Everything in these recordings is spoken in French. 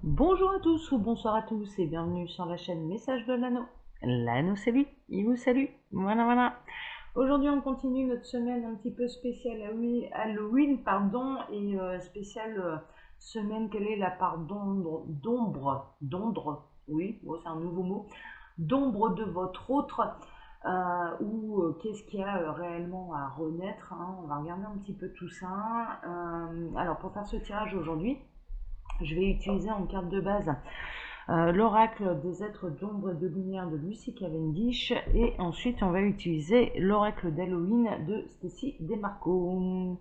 Bonjour à tous ou bonsoir à tous et bienvenue sur la chaîne Message de l'Anneau. L'Anneau c'est lui, il vous salue. Voilà. Aujourd'hui on continue notre semaine un petit peu spéciale Halloween, pardon, et spéciale semaine, quelle est la part d'ombre, oui, bon, c'est un nouveau mot, d'ombre de votre autre, ou qu'est-ce qu'il y a réellement à renaître, hein. On va regarder un petit peu tout ça. Alors pour faire ce tirage aujourd'hui, je vais utiliser en carte de base l'oracle des êtres d'ombre et de lumière de Lucy Cavendish, et ensuite on va utiliser l'oracle d'Halloween de Stacy Demarco.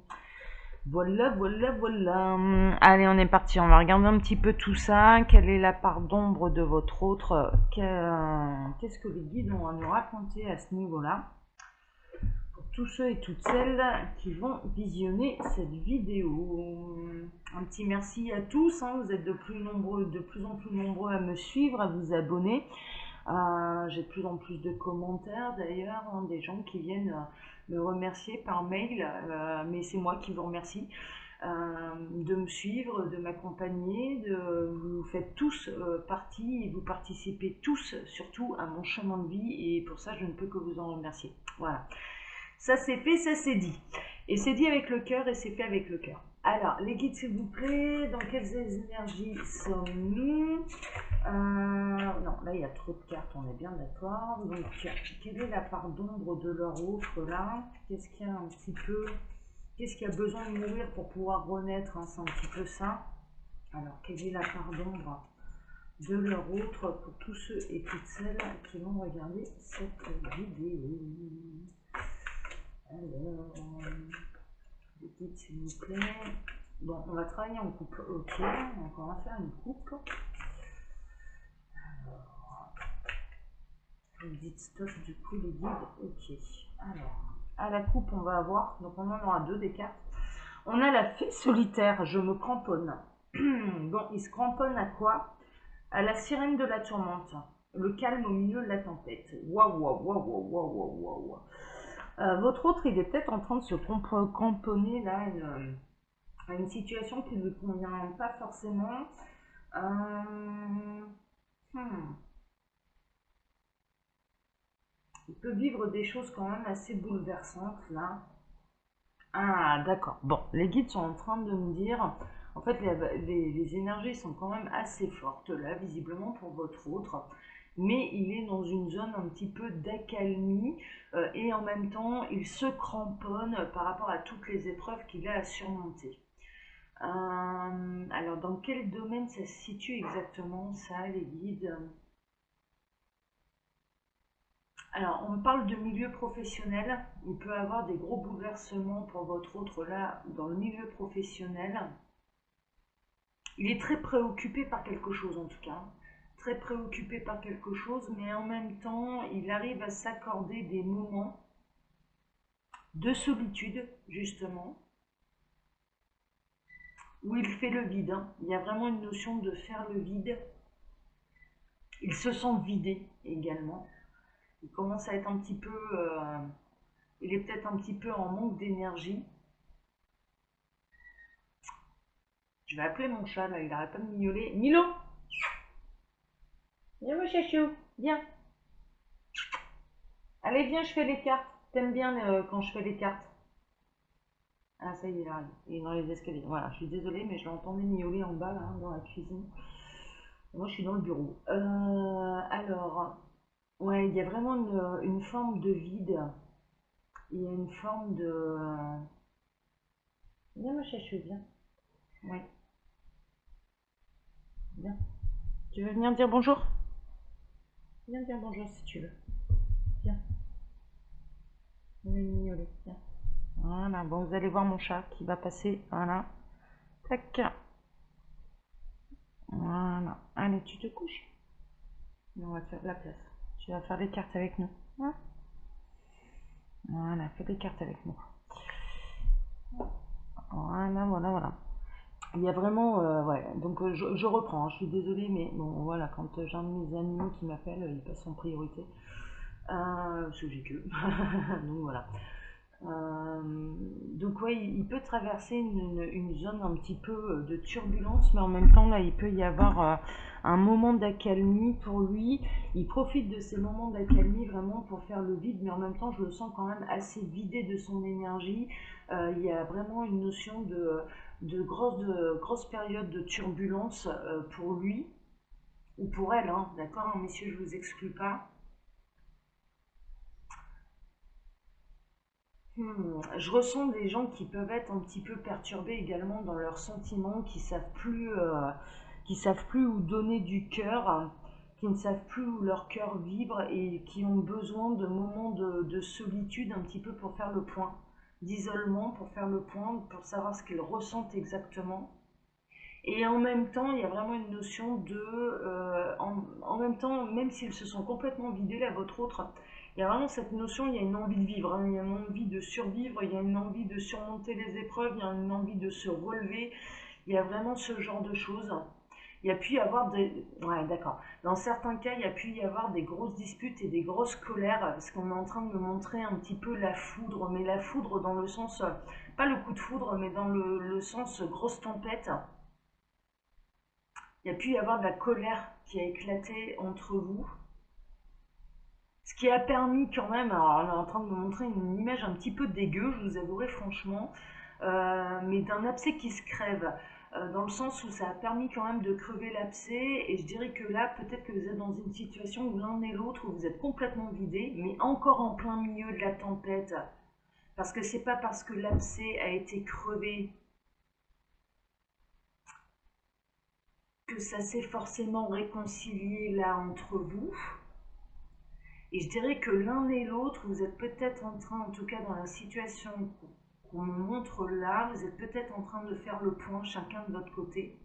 Voilà. Allez, on est parti, on va regarder un petit peu tout ça. Quelle est la part d'ombre de votre autre? Qu'est-ce que les guides ont à nous raconter à ce niveau-là? Pour tous ceux et toutes celles qui vont visionner cette vidéo. Un petit merci à tous, hein, vous êtes de plus en plus nombreux à me suivre, à vous abonner. J'ai de plus en plus de commentaires d'ailleurs, hein, des gens qui viennent me remercier par mail, mais c'est moi qui vous remercie de me suivre, de m'accompagner, vous faites tous partie et vous participez tous surtout à mon chemin de vie, et pour ça je ne peux que vous en remercier. Voilà. Ça c'est fait, ça c'est dit. Et c'est dit avec le cœur et c'est fait avec le cœur. Alors, les guides s'il vous plaît, dans quelles énergies sommes-nous? Non, là il y a trop de cartes, on est bien d'accord. Donc, quelle est la part d'ombre de leur autre là? Qu'est-ce qu'il y a un petit peu? Qu'est-ce qui a besoin de mourir pour pouvoir renaître, hein? C'est un petit peu ça. Alors, quelle est la part d'ombre de leur autre pour tous ceux et toutes celles qui vont regarder cette vidéo? Alors, dites s'il vous plaît. Bon, on va travailler en couple, ok. Donc on va faire une coupe. Alors, vous dites stop du coup les guides, ok. Alors, à la coupe on va avoir, donc on en aura deux des cartes. On a la fée solitaire, je me cramponne. Bon, il se cramponne à quoi? À la sirène de la tourmente. Le calme au milieu de la tempête. Waouh. Votre autre, il est peut-être en train de se cramponner là à une situation qui ne lui convient pas forcément. Hmm. Il peut vivre des choses quand même assez bouleversantes là. Ah, d'accord. Bon, les guides sont en train de me dire, en fait, les énergies sont quand même assez fortes là, visiblement pour votre autre, mais il est dans une zone un petit peu d'accalmie, et en même temps, il se cramponne par rapport à toutes les épreuves qu'il a à surmonter. Alors, dans quel domaine ça se situe exactement, ça, les guides? Alors, on parle de milieu professionnel. Il peut y avoir des gros bouleversements pour votre autre là, dans le milieu professionnel. Il est très préoccupé par quelque chose en tout cas. Très préoccupé par quelque chose, mais en même temps, il arrive à s'accorder des moments de solitude, justement, où il fait le vide, hein. Il y a vraiment une notion de faire le vide. Il se sent vidé également. Il commence à être un petit peu... il est peut-être un petit peu en manque d'énergie. Je vais appeler mon chat, là, il arrête pas de miauler. Milo! Viens mon chachou, viens. Allez, viens, je fais les cartes. T'aimes bien quand je fais les cartes? Ah, ça y est, il arrive. Il est dans les escaliers. Voilà, je suis désolée, mais je l'entendais miauler en bas, là, hein, dans la cuisine. Moi, je suis dans le bureau. Alors, ouais, il y a vraiment une forme de vide. Il y a une forme de... Viens, mon chachou, viens. Oui, viens. Tu veux venir dire bonjour? Viens dire bonjour si tu veux. Viens. Viens miauler, viens. Voilà, bon, vous allez voir mon chat qui va passer. Voilà. Tac. Voilà. Allez, tu te couches. On va faire de la place. Tu vas faire les cartes avec nous. Hein? Voilà, fais des cartes avec nous. Voilà. Il y a vraiment, ouais, donc je reprends, hein, je suis désolée, mais bon, voilà, quand j'ai un de mes animaux qui m'appelle, il passe en priorité, parce que j'ai que, donc voilà. Donc ouais, il peut traverser une zone un petit peu de turbulence, mais en même temps là, il peut y avoir un moment d'accalmie pour lui. Il profite de ces moments d'accalmie vraiment pour faire le vide, mais en même temps, je le sens quand même assez vidé de son énergie. Il y a vraiment une notion de grosse période de turbulence pour lui ou pour elle, hein, d'accord, hein, messieurs, je vous exclue pas. Je ressens des gens qui peuvent être un petit peu perturbés également dans leurs sentiments, qui savent plus où donner du cœur, qui ne savent plus où leur cœur vibre et qui ont besoin de moments de solitude un petit peu pour faire le point, d'isolement pour faire le point, pour savoir ce qu'ils ressentent exactement. Et en même temps, il y a vraiment une notion en même temps, même s'ils se sont complètement vidés l'un votre autre, il y a vraiment cette notion, il y a une envie de vivre, hein, il y a une envie de survivre, il y a une envie de surmonter les épreuves, il y a une envie de se relever, il y a vraiment ce genre de choses. Il y a pu y avoir des... Ouais, d'accord. Dans certains cas, il y a pu y avoir des grosses disputes et des grosses colères, parce qu'on est en train de me montrer un petit peu la foudre, mais la foudre dans le sens, pas le coup de foudre, mais dans le sens grosse tempête. Il y a pu y avoir de la colère qui a éclaté entre vous. Ce qui a permis quand même, alors on est en train de me montrer une image un petit peu dégueu, je vous avouerai franchement, mais d'un abcès qui se crève, dans le sens où ça a permis quand même de crever l'abcès, et je dirais que là, peut-être que vous êtes dans une situation où l'un et l'autre, où vous êtes complètement vidés, mais encore en plein milieu de la tempête, parce que c'est pas parce que l'abcès a été crevé que ça s'est forcément réconcilié là entre vous. Et je dirais que l'un et l'autre, vous êtes peut-être en train, en tout cas dans la situation qu'on me montre là, vous êtes peut-être en train de faire le point chacun de votre côté.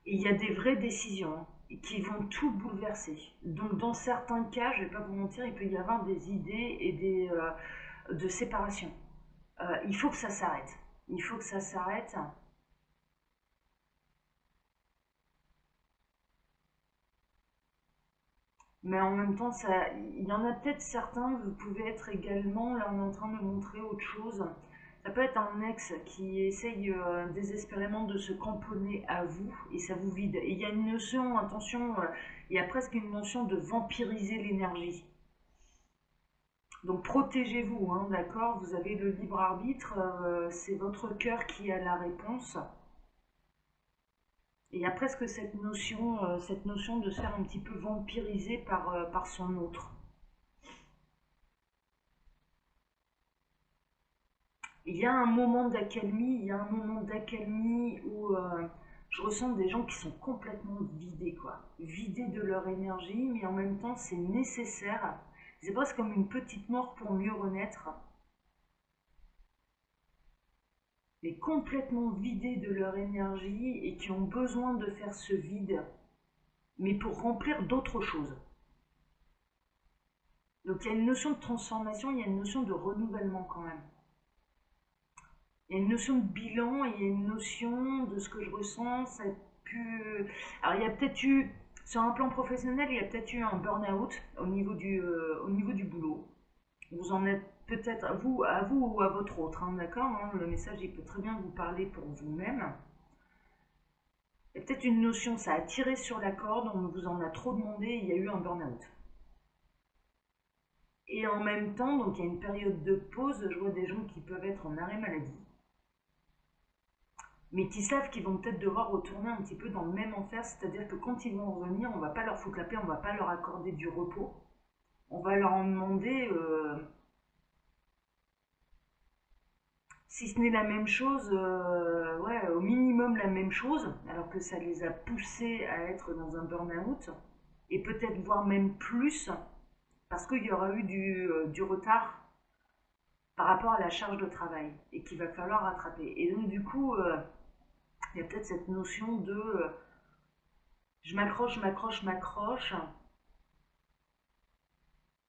Et il y a des vraies décisions qui vont tout bouleverser. Donc dans certains cas, je ne vais pas vous mentir, il peut y avoir des idées et de séparation. Il faut que ça s'arrête. Il faut que ça s'arrête. Mais en même temps, il y en a peut-être certains, vous pouvez être également, là on est en train de montrer autre chose. Ça peut être un ex qui essaye désespérément de se cramponner à vous et ça vous vide. Et il y a une notion, attention, il y a presque une notion de vampiriser l'énergie. Donc protégez-vous, hein, d'accord? Vous avez le libre arbitre, c'est votre cœur qui a la réponse. Et il y a presque cette notion de se faire un petit peu vampiriser par son autre. Il y a un moment d'accalmie, il y a un moment d'accalmie où je ressens des gens qui sont complètement vidés, quoi. Vidés de leur énergie, mais en même temps c'est nécessaire. C'est presque comme une petite mort pour mieux renaître, mais complètement vidés de leur énergie et qui ont besoin de faire ce vide, mais pour remplir d'autres choses. Donc il y a une notion de transformation, il y a une notion de renouvellement quand même. Il y a une notion de bilan, il y a une notion de ce que je ressens, ça a pu... Alors il y a peut-être eu, sur un plan professionnel, il y a peut-être eu un burn-out au niveau du boulot. Vous en êtes peut-être à vous ou à votre autre, hein, d'accord, hein, le message il peut très bien vous parler pour vous-même. Il y a peut-être une notion, ça a tiré sur la corde, on vous en a trop demandé, il y a eu un burn-out. Et en même temps, donc il y a une période de pause, je vois des gens qui peuvent être en arrêt maladie, mais qui savent qu'ils vont peut-être devoir retourner un petit peu dans le même enfer, c'est-à-dire que quand ils vont revenir, on va pas leur foutre la paix, on va pas leur accorder du repos, on va leur en demander, si ce n'est la même chose, ouais, au minimum la même chose, alors que ça les a poussés à être dans un burn-out, et peut-être voire même plus, parce qu'il y aura eu du retard par rapport à la charge de travail, et qu'il va falloir rattraper. Et donc du coup, il y a peut-être cette notion de je m'accroche, je m'accroche, je m'accroche.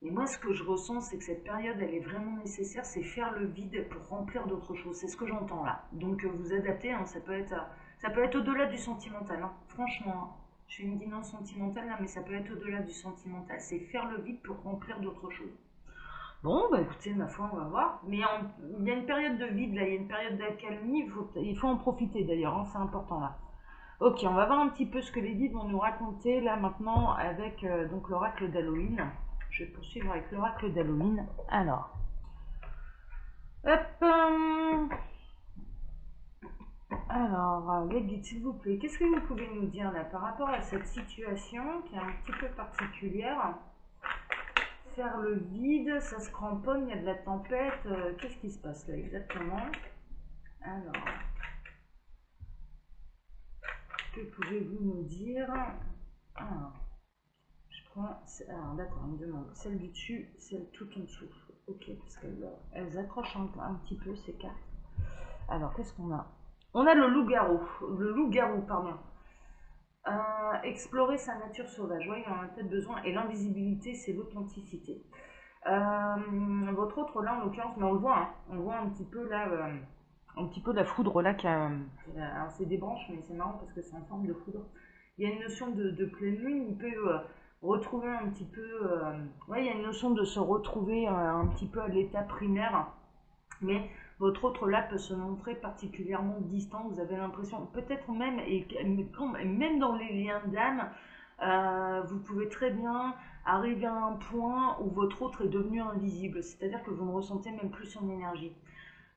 Et moi, ce que je ressens, c'est que cette période, elle est vraiment nécessaire, c'est faire le vide pour remplir d'autres choses. C'est ce que j'entends là. Donc, vous adaptez, hein, ça peut être au-delà du sentimental, hein. Franchement, hein. Je fais une guidance sentimentale là, mais ça peut être au-delà du sentimental. C'est faire le vide pour remplir d'autres choses. Bon, bah écoutez, ma foi, on va voir. Mais il y a une période de vide là, il y a une période d'accalmie, il faut en profiter d'ailleurs, hein, c'est important là. Ok, on va voir un petit peu ce que les guides vont nous raconter là maintenant avec donc l'oracle d'Halloween. Je vais poursuivre avec l'oracle d'Halloween. Hop, les guides, s'il vous plaît, qu'est-ce que vous pouvez nous dire là par rapport à cette situation qui est un petit peu particulière? Faire le vide, ça se cramponne, il y a de la tempête. Qu'est-ce qui se passe là exactement? Alors, que pouvez-vous nous dire? Alors, je prends. Alors, d'accord, on me demande celle du dessus, celle tout en dessous. Ok, parce qu'elles accrochent un petit peu ces cartes. Alors, qu'est-ce qu'on a? On a le loup-garou. Le loup-garou, pardon. Explorer sa nature sauvage. Oui, on en a peut-être besoin. Et l'invisibilité, c'est l'authenticité. Votre autre là en l'occurrence, mais on le voit, hein, on voit un petit peu là, un petit peu la foudre là alors c'est des branches, mais c'est marrant parce que c'est en forme de foudre. Il y a une notion de pleine lune, il peut retrouver un petit peu, ouais, il y a une notion de se retrouver un petit peu à l'état primaire, mais votre autre là peut se montrer particulièrement distant. Vous avez l'impression, peut-être même, et même dans les liens d'âme, vous pouvez très bien arriver à un point où votre autre est devenu invisible, c'est-à-dire que vous ne ressentez même plus son énergie.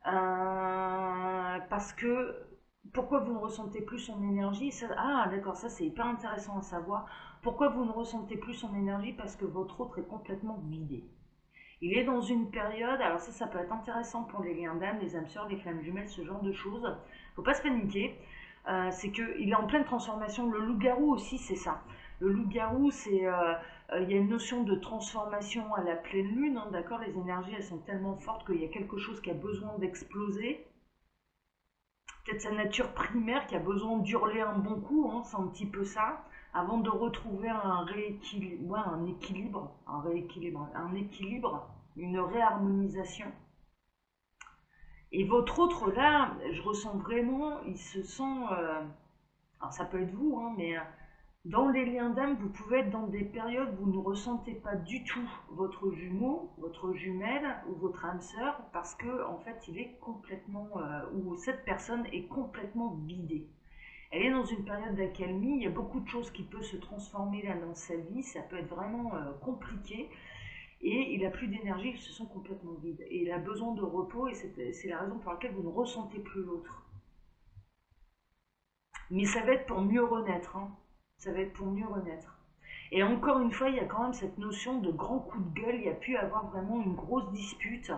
Parce que, pourquoi vous ne ressentez plus son énergie? Ah d'accord, ça c'est hyper intéressant à savoir. Pourquoi vous ne ressentez plus son énergie? Parce que votre autre est complètement vidé. Il est dans une période, alors ça peut être intéressant pour les liens d'âme, les âmes sœurs, les flammes jumelles, ce genre de choses. Faut pas se paniquer. C'est qu'il est en pleine transformation. Le loup-garou aussi, c'est ça. Le loup-garou, il y a une notion de transformation à la pleine lune, hein, d'accord? Les énergies, elles sont tellement fortes qu'il y a quelque chose qui a besoin d'exploser. Peut-être sa nature primaire qui a besoin d'hurler un bon coup, hein, c'est un petit peu ça, avant de retrouver un rééquilibre, ouais, un équilibre, une réharmonisation. Et votre autre là, je ressens vraiment, il se sent, alors ça peut être vous, hein, mais dans les liens d'âme, vous pouvez être dans des périodes où vous ne ressentez pas du tout votre jumeau, votre jumelle ou votre âme sœur parce que en fait il est complètement, ou cette personne est complètement vidée. Elle est dans une période d'accalmie, il y a beaucoup de choses qui peuvent se transformer là dans sa vie, ça peut être vraiment compliqué et il n'a plus d'énergie, il se sent complètement vide et il a besoin de repos et c'est la raison pour laquelle vous ne ressentez plus l'autre. Mais ça va être pour mieux renaître, hein. Ça va être pour mieux renaître. Et encore une fois, il y a quand même cette notion de grand coup de gueule, il y a pu avoir vraiment une grosse dispute.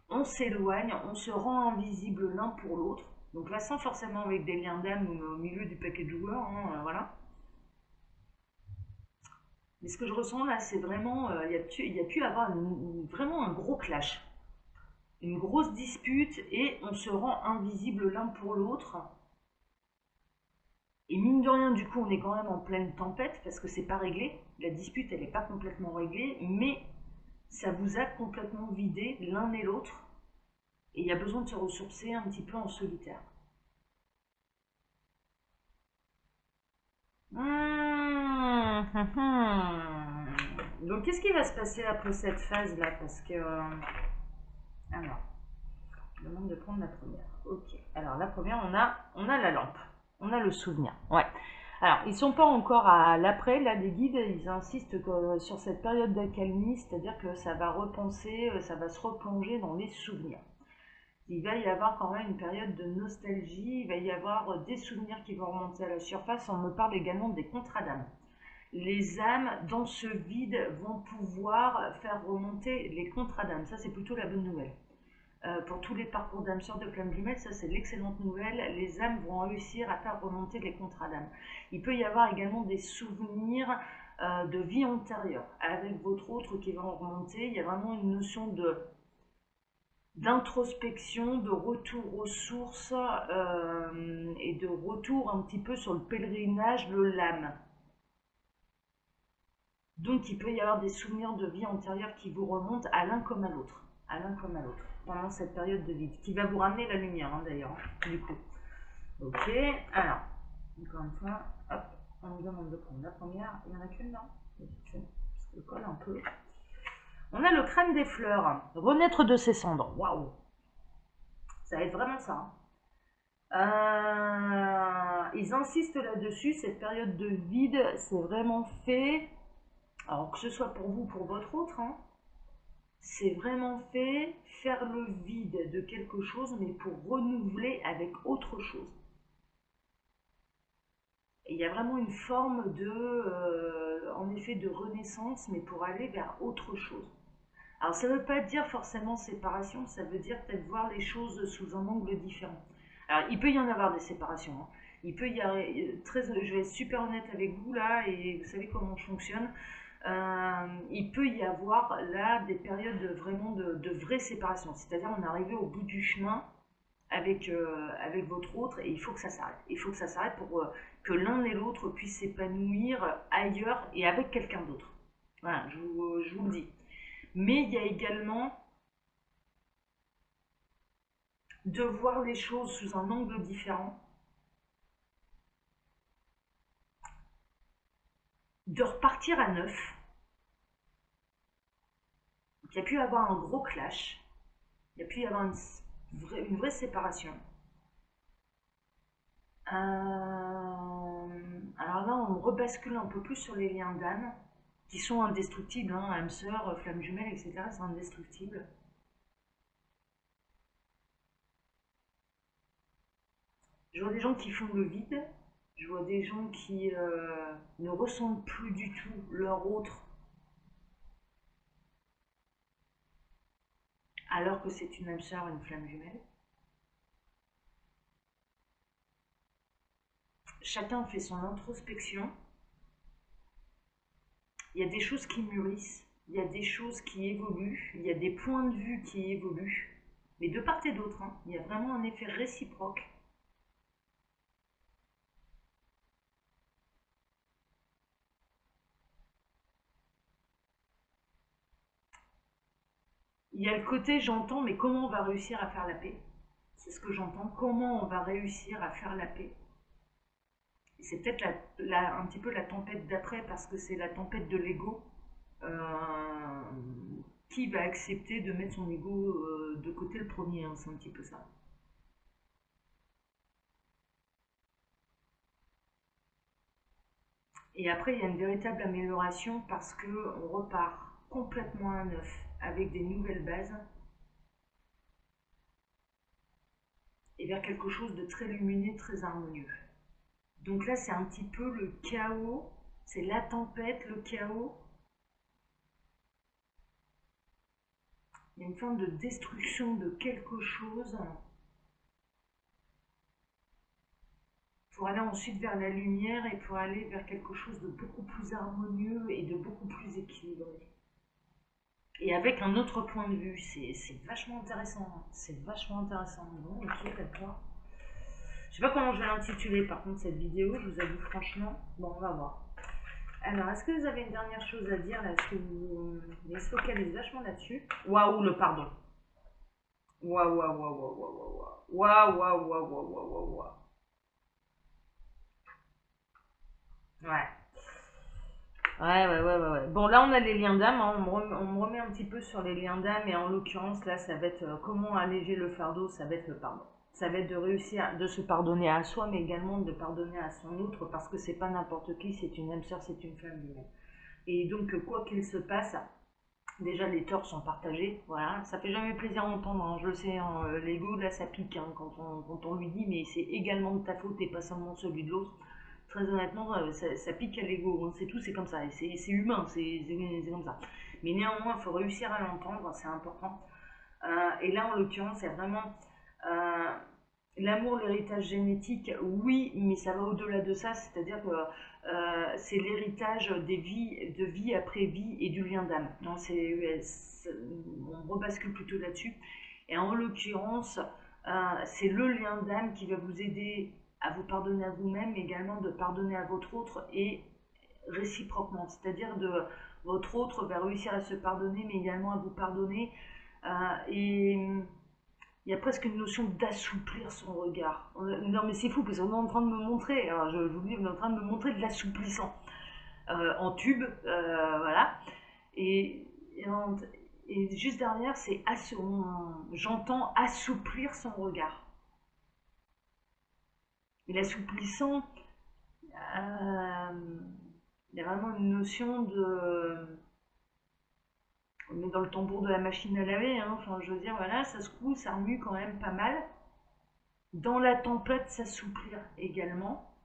On s'éloigne, on se rend invisible l'un pour l'autre. Donc là, sans forcément avec des liens d'âme au milieu du paquet de joueurs, hein, voilà. Mais ce que je ressens là, c'est vraiment, il y a pu avoir vraiment un gros clash. Une grosse dispute et on se rend invisible l'un pour l'autre. Et mine de rien, du coup, on est quand même en pleine tempête parce que c'est pas réglé. La dispute, elle n'est pas complètement réglée, mais ça vous a complètement vidé l'un et l'autre. Et il y a besoin de se ressourcer un petit peu en solitaire. Donc, qu'est-ce qui va se passer après cette phase-là? Parce que. Alors, je demande de prendre la première. Ok. Alors, la première, on a la lampe. On a le souvenir. Ouais. Alors, ils sont pas encore à l'après, là, des guides, ils insistent sur cette période d'accalmie, c'est-à-dire que ça va repenser, ça va se replonger dans les souvenirs. Il va y avoir quand même une période de nostalgie, il va y avoir des souvenirs qui vont remonter à la surface. On me parle également des contrats d'âme. Les âmes, dans ce vide, vont pouvoir faire remonter les contrats d'âme. Ça, c'est plutôt la bonne nouvelle. Pour tous les parcours d'âme sœur de flamme jumelle, ça c'est l'excellente nouvelle, les âmes vont réussir à faire remonter les contrats d'âme. Il peut y avoir également des souvenirs de vie antérieure avec votre autre qui vont remonter. Il y a vraiment une notion d'introspection, de retour aux sources et de retour un petit peu sur le pèlerinage de l'âme. Donc il peut y avoir des souvenirs de vie antérieure qui vous remontent à l'un comme à l'autre. À l'un comme à l'autre, pendant cette période de vide, qui va vous ramener la lumière, hein, d'ailleurs, du coup. Ok, alors, encore une fois, hop, on nous demande de prendre la première. Il n'y en a qu'une, non? Parce que le colle un peu. On a le crâne des fleurs, renaître de ses cendres. Waouh, ça va être vraiment ça. Ils insistent là-dessus, cette période de vide, c'est vraiment fait, alors que ce soit pour vous ou pour votre autre, hein, c'est vraiment fait faire le vide de quelque chose, mais pour renouveler avec autre chose. Et il y a vraiment une forme de, en effet, de renaissance, mais pour aller vers autre chose. Alors ça ne veut pas dire forcément séparation, ça veut dire peut-être voir les choses sous un angle différent. Alors il peut y en avoir des séparations, hein. Il peut y avoir, je vais être super honnête avec vous là, et vous savez comment je fonctionne. Il peut y avoir là des périodes vraiment de vraie séparation, c'est-à-dire on est arrivé au bout du chemin avec votre autre et il faut que ça s'arrête. Il faut que ça s'arrête pour que l'un et l'autre puissent s'épanouir ailleurs et avec quelqu'un d'autre. Voilà, je vous le dis. Mais il y a également de voir les choses sous un angle différent, de repartir à neuf. Il y a pu y avoir un gros clash, il y a pu y avoir une vraie séparation. Alors là, on rebascule un peu plus sur les liens d'âme, qui sont indestructibles, hein, âme sœur, flamme jumelle, etc. C'est indestructible. Je vois des gens qui font le vide, je vois des gens qui ne ressentent plus du tout leur autre, alors que c'est une âme sœur, une flamme jumelle. Chacun fait son introspection. Il y a des choses qui mûrissent, il y a des choses qui évoluent, il y a des points de vue qui évoluent, mais de part et d'autre, hein, il y a vraiment un effet réciproque. Il y a le côté j'entends, mais comment on va réussir à faire la paix? C'est ce que j'entends, comment on va réussir à faire la paix? Et c'est peut-être un petit peu la tempête d'après, parce que c'est la tempête de l'ego. Euh, qui va accepter de mettre son ego de côté le premier, hein, c'est un petit peu ça. Et après, il y a une véritable amélioration parce qu'on repart complètement à neuf avec des nouvelles bases et vers quelque chose de très lumineux, très harmonieux. Donc là, c'est un petit peu le chaos, c'est la tempête, le chaos. Il y a une forme de destruction de quelque chose pour aller ensuite vers la lumière et pour aller vers quelque chose de beaucoup plus harmonieux et de beaucoup plus équilibré. Et avec un autre point de vue, c'est vachement intéressant. C'est vachement intéressant. Bon, ok, d'accord. Je sais pas comment je vais l'intituler par contre cette vidéo, je vous avoue franchement. Bon, on va voir. Alors, est-ce que vous avez une dernière chose à dire là? Est-ce que vous se focalisez vachement là-dessus? Waouh, le pardon. Waouh, waouh, waouh, waouh, waouh, waouh, waouh, waouh, waouh, waouh, waouh, waouh. Ouais. Ouais. Bon, là, on a les liens d'âme, hein. On me remet un petit peu sur les liens d'âme, et en l'occurrence, là, ça va être comment alléger le fardeau, ça va être le pardon. Ça va être de réussir, de se pardonner à soi, mais également de pardonner à son autre, parce que c'est pas n'importe qui, c'est une âme sœur, c'est une femme humaine. Et donc, quoi qu'il se passe, déjà les torts sont partagés, voilà. Ça fait jamais plaisir à entendre, hein. Je le sais, hein, l'ego, là, ça pique, hein, quand on lui dit, mais c'est également de ta faute et pas seulement celui de l'autre. Très honnêtement, ça pique à l'ego, hein. C'est tout, c'est comme ça, c'est humain, c'est comme ça. Mais néanmoins, il faut réussir à l'entendre, c'est important. Et là, en l'occurrence, c'est vraiment euh, l'amour, l'héritage génétique, oui, mais ça va au-delà de ça, c'est-à-dire que c'est l'héritage des vies, de vie après vie et du lien d'âme. On rebascule plutôt là-dessus. Et en l'occurrence, c'est le lien d'âme qui va vous aider à vous pardonner à vous-même, mais également de pardonner à votre autre et réciproquement. C'est-à-dire de votre autre va réussir à se pardonner, mais également à vous pardonner. Et il y a presque une notion d'assouplir son regard. Non mais c'est fou parce qu'on est en train de me montrer, alors je vous dis, on est en train de me montrer de l'assouplissant en tube, voilà. Et Et juste derrière, j'entends assouplir son regard. Et l'assouplissant, il y a vraiment une notion de... On est dans le tambour de la machine à laver, hein. Enfin, je veux dire, voilà, ça secoue, ça remue quand même pas mal. Dans la tempête, s'assouplir également.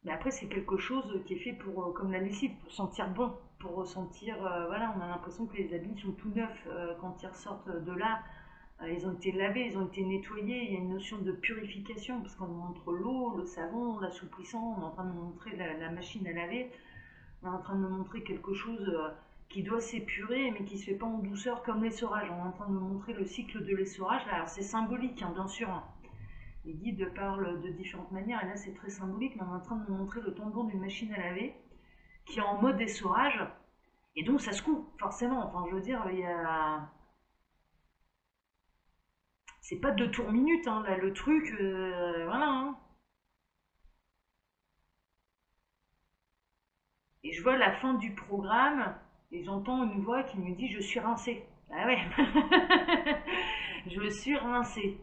Mais après, c'est quelque chose qui est fait pour, comme la lessive, pour sentir bon, pour ressentir, voilà, on a l'impression que les habits sont tout neufs quand ils ressortent de là. Ils ont été lavés, ils ont été nettoyés, il y a une notion de purification, parce qu'on nous montre l'eau, le savon, l'assouplissant, on est en train de nous montrer la machine à laver, on est en train de nous montrer quelque chose qui doit s'épurer, mais qui ne se fait pas en douceur comme l'essorage. On est en train de nous montrer le cycle de l'essorage. Alors c'est symbolique, hein, bien sûr. Les guides parlent de différentes manières, et là c'est très symbolique, mais on est en train de nous montrer le tambour d'une machine à laver qui est en mode essorage, et donc ça se coupe, forcément. Enfin, je veux dire, il y a... C'est pas 2 tours minutes, hein, là, le truc, voilà. Hein. Et je vois la fin du programme, et j'entends une voix qui me dit « Je suis rincée ». Ah ouais, je suis rincée.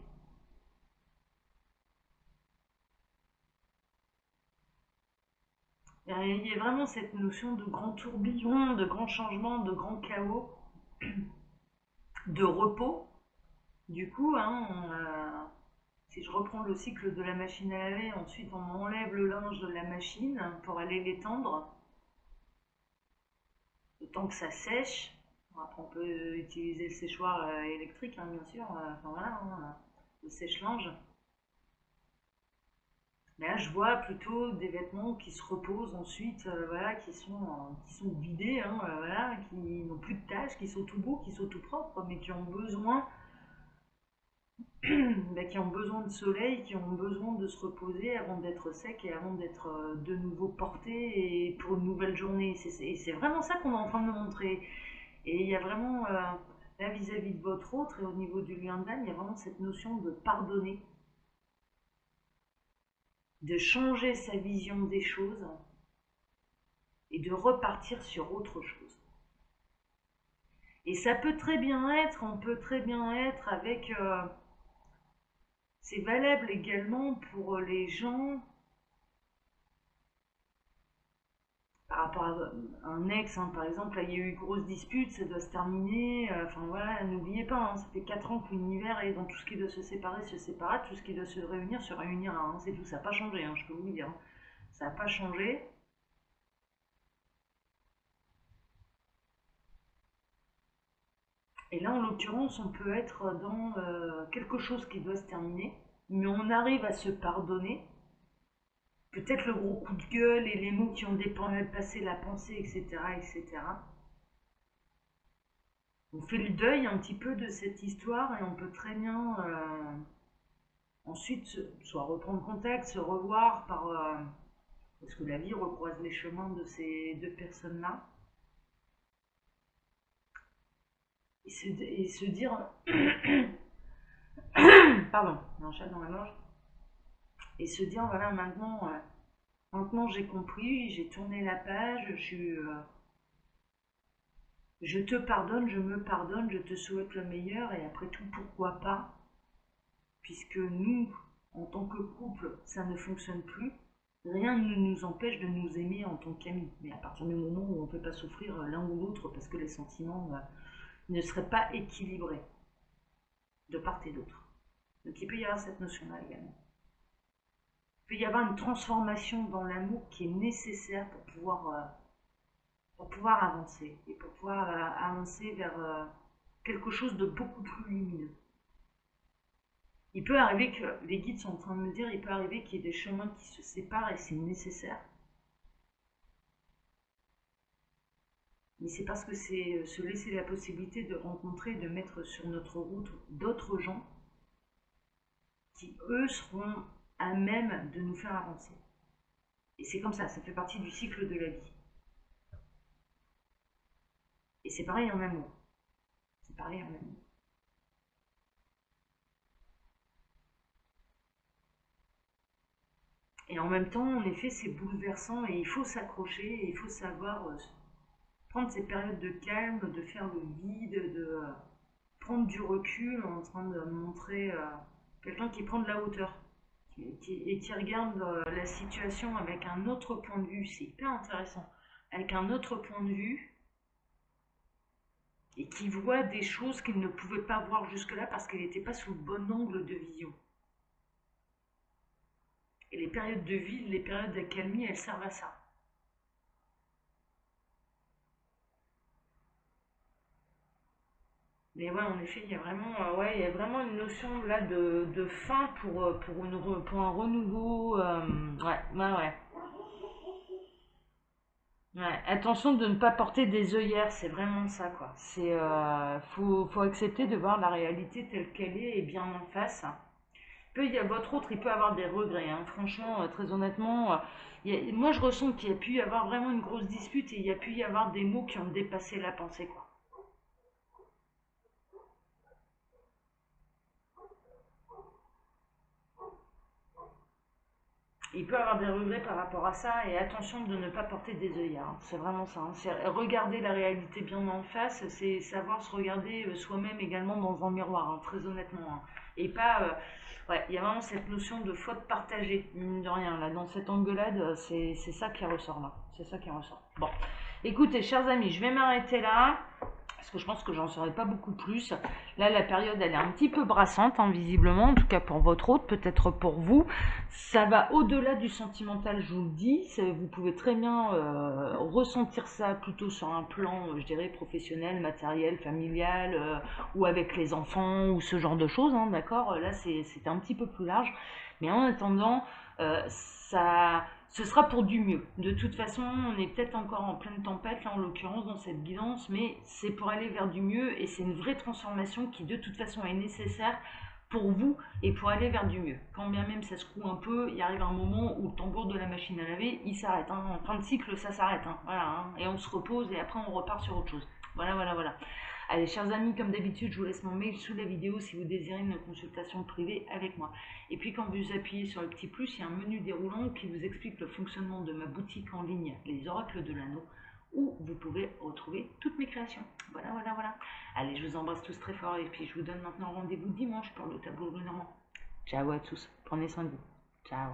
Il y a vraiment cette notion de grand tourbillon, de grand changement, de grand chaos, de repos. Du coup, hein, si je reprends le cycle de la machine à laver, ensuite on enlève le linge de la machine pour aller l'étendre, le temps que ça sèche. Après, on peut utiliser le séchoir électrique, hein, bien sûr, enfin voilà, hein, le sèche-linge. Mais là, je vois plutôt des vêtements qui se reposent ensuite, voilà, qui sont vidés, hein, voilà, qui n'ont plus de taches, qui sont tout beaux, qui sont tout propres, mais qui ont besoin, bah, qui ont besoin de soleil, qui ont besoin de se reposer avant d'être secs et avant d'être de nouveau portés et pour une nouvelle journée. C'est vraiment ça qu'on est en train de me montrer. Et il y a vraiment, là, vis-à-vis de votre autre et au niveau du lien d'âme, il y a vraiment cette notion de pardonner, de changer sa vision des choses et de repartir sur autre chose. Et ça peut très bien être, on peut très bien être avec... c'est valable également pour les gens par rapport à un ex, hein, par exemple, là il y a eu une grosse dispute, ça doit se terminer, enfin voilà, n'oubliez pas, hein, ça fait 4 ans que l'univers est dans tout ce qui doit se séparer, se séparera, tout ce qui doit se réunira, hein, c'est tout, ça n'a pas changé, hein, je peux vous le dire, hein. Ça n'a pas changé. Et là, en l'occurrence, on peut être dans quelque chose qui doit se terminer, mais on arrive à se pardonner. Peut-être le gros coup de gueule et les mots qui ont dépassé la pensée, etc., etc. On fait le deuil un petit peu de cette histoire et on peut très bien ensuite soit reprendre contact, se revoir parce que la vie recroise les chemins de ces deux personnes-là et se dire pardon, un chat dans la gorge, et se dire voilà maintenant j'ai compris, j'ai tourné la page, je te pardonne, je me pardonne, je te souhaite le meilleur et après tout pourquoi pas, puisque nous en tant que couple ça ne fonctionne plus. Rien ne nous empêche de nous aimer en tant qu'amis, mais à partir du moment où on ne fait pas souffrir l'un ou l'autre parce que les sentiments ne seraient pas équilibrés de part et d'autre. Donc il peut y avoir cette notion-là également. Il peut y avoir une transformation dans l'amour qui est nécessaire pour pouvoir avancer et pour pouvoir avancer vers quelque chose de beaucoup plus lumineux. Il peut arriver que, les guides sont en train de me dire, il peut arriver qu'il y ait des chemins qui se séparent et c'est nécessaire. Mais c'est parce que c'est se laisser la possibilité de rencontrer, de mettre sur notre route d'autres gens qui, eux, seront à même de nous faire avancer. Et c'est comme ça fait partie du cycle de la vie. Et c'est pareil en amour. C'est pareil en amour. Et en même temps, en effet, c'est bouleversant et il faut s'accrocher et il faut savoir prendre ces périodes de calme, de faire le vide, de prendre du recul en train de montrer quelqu'un qui prend de la hauteur et qui regarde la situation avec un autre point de vue. C'est hyper intéressant. Avec un autre point de vue et qui voit des choses qu'il ne pouvait pas voir jusque-là parce qu'il n'était pas sous le bon angle de vision. Et les périodes de vide, les périodes d'accalmie, elles servent à ça. Mais ouais, en effet, il y a vraiment, ouais, il y a vraiment une notion là de fin pour un renouveau. Ouais, ouais, ouais. Ouais, attention de ne pas porter des œillères, c'est vraiment ça, quoi. Faut accepter de voir la réalité telle qu'elle est et bien en face. Votre autre, il peut avoir des regrets, hein. Franchement, très honnêtement, moi je ressens qu'il y a pu y avoir vraiment une grosse dispute et il y a pu y avoir des mots qui ont dépassé la pensée, quoi. Il peut avoir des regrets par rapport à ça et attention de ne pas porter des œillères, hein. C'est vraiment ça, hein. C'est regarder la réalité bien en face, c'est savoir se regarder soi-même également dans un miroir, hein, très honnêtement, hein. Et pas, ouais, il y a vraiment cette notion de faute partagée, mine de rien, là, dans cette engueulade, c'est ça qui ressort là, c'est ça qui ressort. Bon, écoutez, chers amis, je vais m'arrêter là parce que je pense que j'en saurai pas beaucoup plus. Là, la période, elle est un petit peu brassante, hein, visiblement, en tout cas pour votre hôte, peut-être pour vous. Ça va au-delà du sentimental, je vous le dis. Vous pouvez très bien ressentir ça plutôt sur un plan, je dirais, professionnel, matériel, familial, ou avec les enfants, ou ce genre de choses, hein, d'accord. Là, c'est un petit peu plus large. Mais en attendant, ce sera pour du mieux. De toute façon, on est peut-être encore en pleine tempête, là en l'occurrence, dans cette guidance, mais c'est pour aller vers du mieux et c'est une vraie transformation qui de toute façon est nécessaire pour vous et pour aller vers du mieux. Quand bien même ça secoue un peu, il arrive un moment où le tambour de la machine à laver, il s'arrête, hein. En fin de cycle, ça s'arrête, hein. Voilà, hein. Et on se repose et après on repart sur autre chose. Voilà, voilà, voilà. Allez, chers amis, comme d'habitude, je vous laisse mon mail sous la vidéo si vous désirez une consultation privée avec moi. Et puis quand vous appuyez sur le petit plus, il y a un menu déroulant qui vous explique le fonctionnement de ma boutique en ligne, Les Oracles de l'Anneau, où vous pouvez retrouver toutes mes créations. Voilà, voilà, voilà. Allez, je vous embrasse tous très fort et puis je vous donne maintenant rendez-vous dimanche pour le tableau Lenormand. Ciao à tous, prenez soin de vous. Ciao.